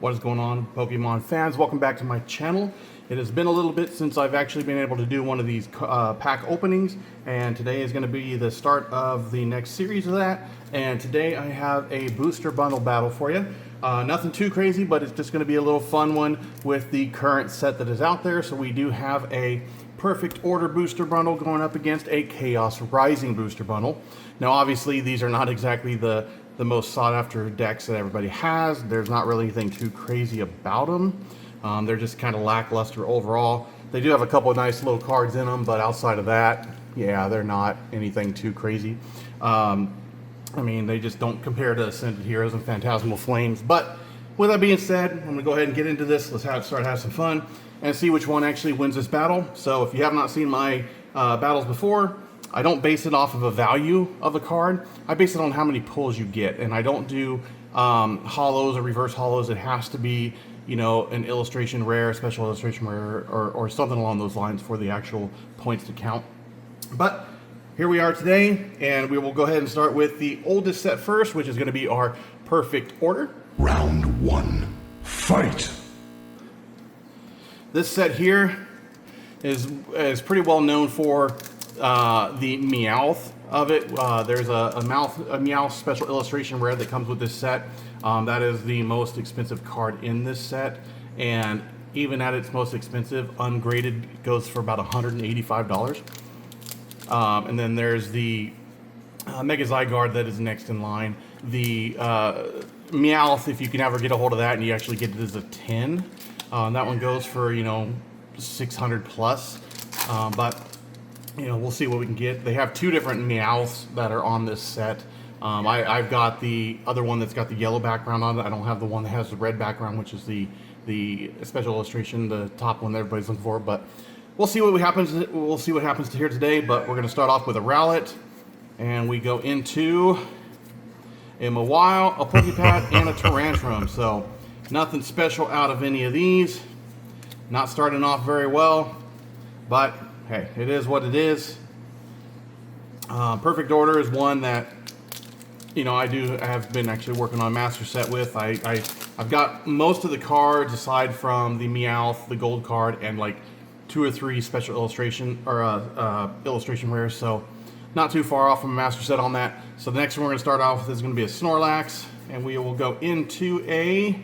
What is going on, Pokemon fans? Welcome back to my channel. It has been a little bit since I've actually been able to do one of these pack openings, and today is going to be the start of the next series of that. And today I have a booster bundle battle for you. Nothing too crazy, but it's just going to be a little fun one with the current set that is out there. So we do have a Perfect Order booster bundle going up against a Chaos Rising booster bundle. Now obviously these are not exactly the most sought after decks that everybody has. There's not really anything too crazy about them. They're just kind of lackluster overall. They do have a couple of nice little cards in them, but outside of that, yeah, they're not anything too crazy. I mean, they just don't compare to Ascended Heroes and Phantasmal Flames. But with that being said, I'm going to go ahead and get into this. Let's start have some fun and see which one actually wins this battle. So if you have not seen my battles before, I don't base it off of a value of a card. I base it on how many pulls you get, and I don't do hollows or reverse hollows. It has to be, you know, an illustration rare, special illustration rare, or something along those lines for the actual points to count. But here we are today, and we will go ahead and start with the oldest set first, which is going to be our Perfect Order. Round one, fight! This set here is pretty well known for the Meowth of it. There's a Meowth special illustration rare that comes with this set. That is the most expensive card in this set, and even at its most expensive, ungraded, goes for about $185. And then there's the Mega Zygarde that is next in line. The Meowth, if you can ever get a hold of that and you actually get it as a 10, that one goes for, you know, 600 plus. But you know, we'll see what we can get. They have two different Meowths that are on this set. I've got the other one that's got the yellow background on it. I don't have the one that has the red background, which is the special illustration, the top one that everybody's looking for. But we'll see what happens. We'll see what happens here today. But we're going to start off with a Rowlet, and we go into a Mawile, a Pokepad, and a Tyrantrum. So nothing special out of any of these. Not starting off very well, but hey, it is what it is. Perfect Order is one that, you know, I have been actually working on a master set with. I've got most of the cards aside from the Meowth, the gold card, and like 2 or 3 special illustration or illustration rares. So not too far off from a master set on that. So the next one we're going to start off with is going to be a Snorlax, and we will go into a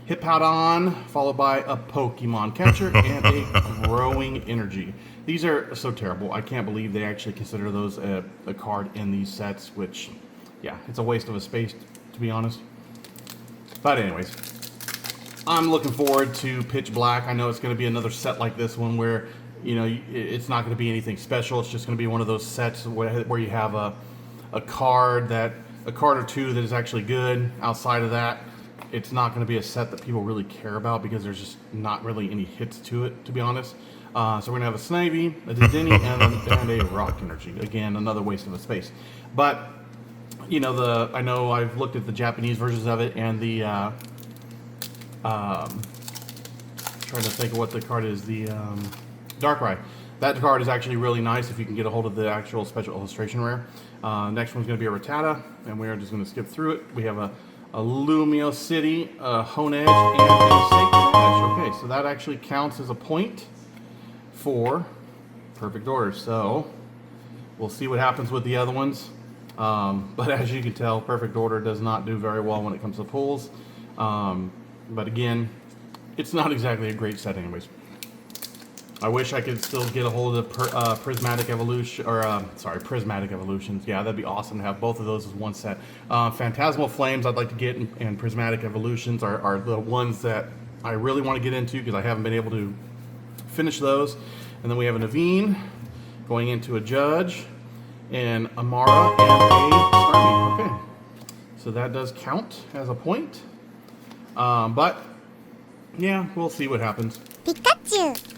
Hippowdon, followed by a Pokemon Catcher and a Growing Energy. These are so terrible. I can't believe they actually consider those a card in these sets, which, yeah, it's a waste of a space, to be honest. But anyways, I'm looking forward to Pitch Black. I know it's going to be another set like this one where, you know, it's not going to be anything special. It's just going to be one of those sets where you have a card or two that is actually good. Outside of that, it's not going to be a set that people really care about because there's just not really any hits to it, to be honest. So we're going to have a Snivy, a Dedenne, and a Rock Energy. Again, another waste of a space. But, you know, I know I've looked at the Japanese versions of it, and the, trying to think of what the card is, the Darkrai. That card is actually really nice if you can get a hold of the actual special illustration rare. Next one's going to be a Rattata, and we are just going to skip through it. We have a Lumio City, Honedge, and a Sacred Edge. Okay, so that actually counts as a point for Perfect Order. So we'll see what happens with the other ones. But as you can tell, Perfect Order does not do very well when it comes to pulls. But again, it's not exactly a great set anyways. I wish I could still get a hold of Prismatic Evolution, or Prismatic Evolutions. Yeah, that'd be awesome to have both of those as one set. Phantasmal Flames I'd like to get, and Prismatic Evolutions are the ones that I really want to get into because I haven't been able to finish those. And then we have an Naveen going into a Judge, and Amara, and a Starmie. Okay, so that does count as a point. But yeah, we'll see what happens. Pikachu!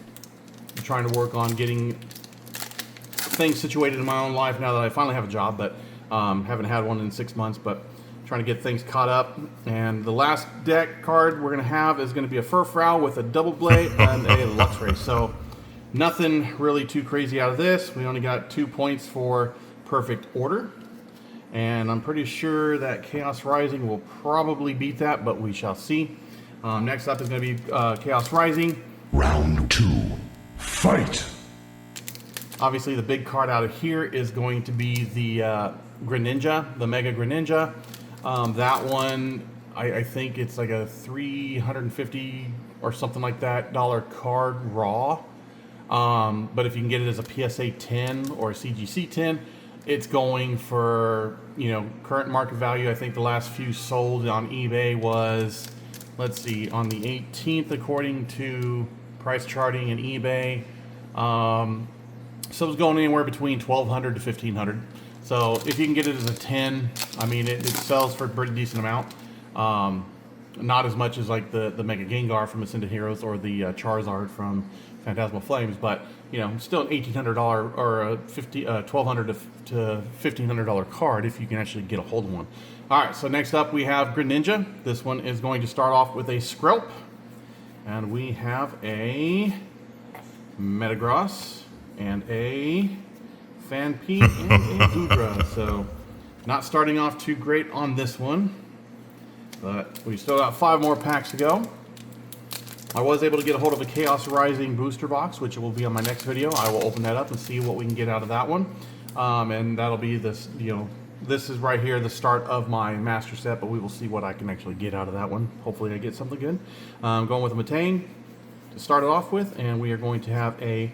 I'm trying to work on getting things situated in my own life now that I finally have a job, but haven't had one in 6 months, but trying to get things caught up. And the last deck card we're going to have is going to be a Furfrou with a Double Blade and a Luxray. So nothing really too crazy out of this. We only got 2 points for Perfect Order. And I'm pretty sure that Chaos Rising will probably beat that, but we shall see. Next up is going to be Chaos Rising. Round 2. Fight! Obviously, the big card out of here is going to be the Greninja, the Mega Greninja. That one, I think it's like a $350 or something like that card raw. But if you can get it as a PSA 10 or a CGC 10, it's going for, current market value. I think the last few sold on eBay was, let's see, on the 18th, according to price charting and eBay. So it's going anywhere between $1,200 to $1,500. So if you can get it as a 10, I mean, it sells for a pretty decent amount. Not as much as like the Mega Gengar from Ascended Heroes or the Charizard from Phantasmal Flames, but still an $1,800 or a $1,200 to $1,500 card if you can actually get a hold of one. All right, so next up we have Greninja. This one is going to start off with a Skrelp, and we have a Metagross and a Fanpy and a Goodra. So not starting off too great on this one, but we still got 5 more packs to go. I was able to get a hold of a Chaos Rising booster box, which will be on my next video. I will open that up and see what we can get out of that one. And that'll be this, this is right here, the start of my master set, but we will see what I can actually get out of that one. Hopefully I get something good. I'm going with a Metane to start it off with, and we are going to have a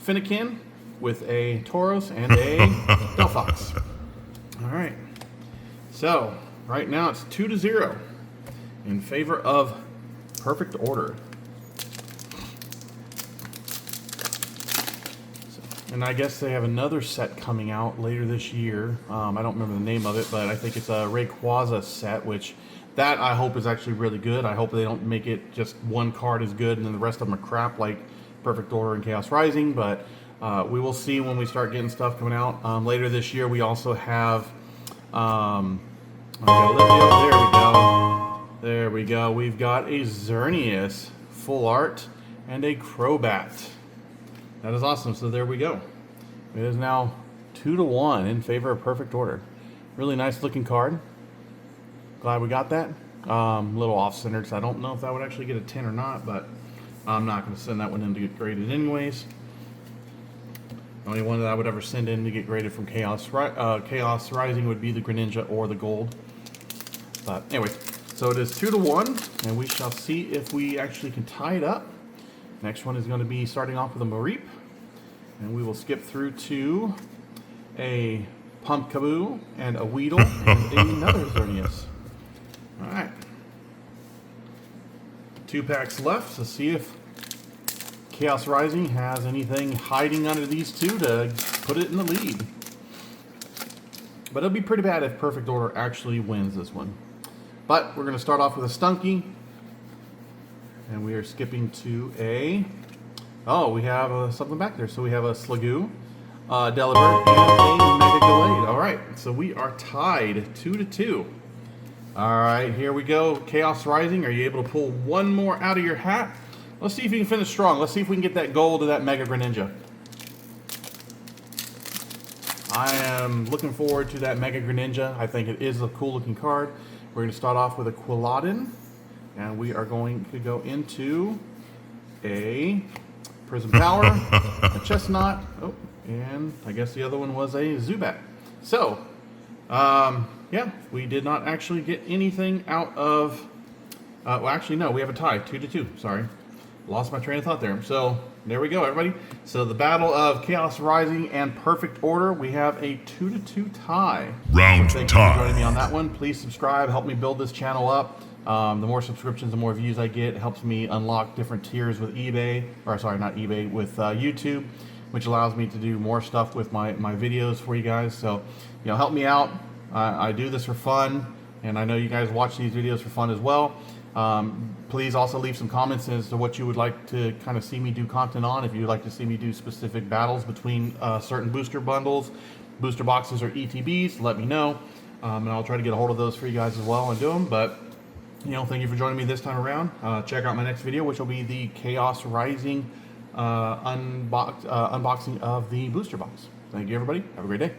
Fennekin with a Tauros and a Delphox. All right. So right now it's 2-0 in favor of Perfect Order. And I guess they have another set coming out later this year. I don't remember the name of it, but I think it's a Rayquaza set, which that I hope is actually really good. I hope they don't make it just one card is good and then the rest of them are crap like Perfect Order and Chaos Rising, but we will see when we start getting stuff coming out. Later this year we also have there we go. We've got a Xerneas full art and a Crobat. That is awesome. So there we go. It is now 2-1 in favor of Perfect Order. Really nice looking card. Glad we got that. A little off-centered, so I don't know if that would actually get a 10 or not, but I'm not going to send that one in to get graded anyways. The only one that I would ever send in to get graded from Chaos Rising would be the Greninja or the Gold. But anyway, so it is 2-1, and we shall see if we actually can tie it up. Next one is going to be starting off with a Mareep, and we will skip through to a Pumpkaboo and a Weedle and another Xerneas. All right, 2 packs left to see if Chaos Rising has anything hiding under these 2 to put it in the lead. But it'll be pretty bad if Perfect Order actually wins this one. But we're going to start off with a Stunky. And we are skipping to a... Oh, we have something back there. So we have a Sliggoo, Delibird, and a Mega Gallade. All right, so we are tied 2-2. All right, here we go. Chaos Rising, are you able to pull one more out of your hat? Let's see if you can finish strong. Let's see if we can get that gold of that Mega Greninja. I am looking forward to that Mega Greninja. I think it is a cool looking card. We're going to start off with a Quilladin, and we are going to go into a Prism Power, a Chestnut, oh, and I guess the other one was a Zubat. So, yeah, we did not actually get anything out of, well, actually, no, we have a tie, 2-2, sorry. Lost my train of thought there. So, there we go, everybody. So, the battle of Chaos Rising and Perfect Order, we have a 2-2 tie. Round so thank tie. you for joining me on that one. Please subscribe, help me build this channel up. The more subscriptions, the more views I get. It helps me unlock different tiers with eBay, or sorry, not eBay, with YouTube, which allows me to do more stuff with my videos for you guys. So, help me out. I do this for fun, and I know you guys watch these videos for fun as well. Please also leave some comments as to what you would like to kind of see me do content on. If you would like to see me do specific battles between certain booster bundles, booster boxes, or ETBs, let me know. And I'll try to get a hold of those for you guys as well and do them. But, thank you for joining me this time around. Check out my next video, which will be the Chaos Rising unboxing of the booster box. Thank you, everybody. Have a great day.